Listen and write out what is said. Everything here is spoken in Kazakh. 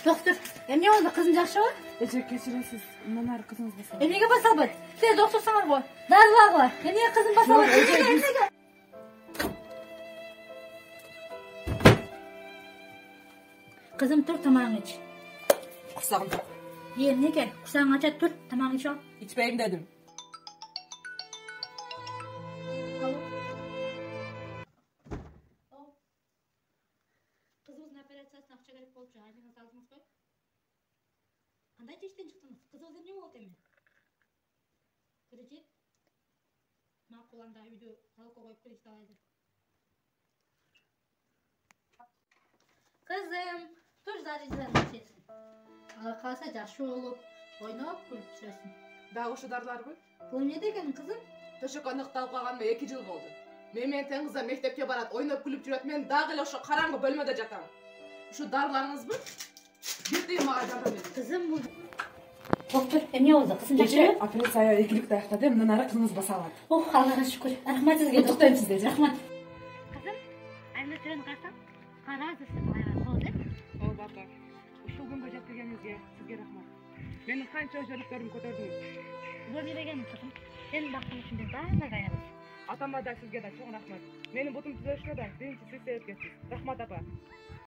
Doktor, emne oldu kızım жақшыбы? Эже кечиресиз. Мындан ары кызыңыз басабайт. Эмнеге баса албайт? Сиз доктурсуңар го. Дарылагыла. Эмнеге кызым баса албайт? Эмнеге? Kızım dur tamağını iç. Курсагым жок. Emnege? Kursağını aç dur tamağını iç al. Ичпейм дедим. Kızımızın operasyasına akça gerek bolup жатыр. Айдыңызды алдыңыз ғой. Кандай тештен чыктыңыз? Кызыңыз эмне болот эми? Кредит? Макул анда үйдө талко коюп кредит алайлы. Kızım, dur зарядилерди içesin. Ала калса жакшы болуп, ойноп күлүп жүрөсүң. Дагы ошо дарыларбы? Бул эмне деген кызым? Төшөккө ыкталып калганыма 2 жыл болду. Менен тең кызым мектепке барат, ойноп күлүп жүрөт. Мен дагы эле ошо караңгы бөлмөдө жатам. Ушу дарыларыңызбы? Бир тыйын мага жардам бериңиз. Kızım bu. Doktor, эмне болду? Кызым жакшыбы? Операция ийгиликтүү аяктады. Мындан ары кызыңыз баса алат. Ох, Аллага шүкүр. Рахмат сизге. Куттуктайм сизди. Рахмат. Kızım, ayna çörünü карасаң, караасыз айга болду. Ооба апа. Ушул күнгө жеткиргениңизге сизге рахмат. Менин канча ожорлуктарымды көтөрдүңүз. Бул не деген кызым? Сенин бактың үчүн биз баардыгы аябыз. Атама да сизге да чоң рахмат. Менин бутум түзөлүшүнө да биринчи сиз себепкерсиз. Рахмат апа.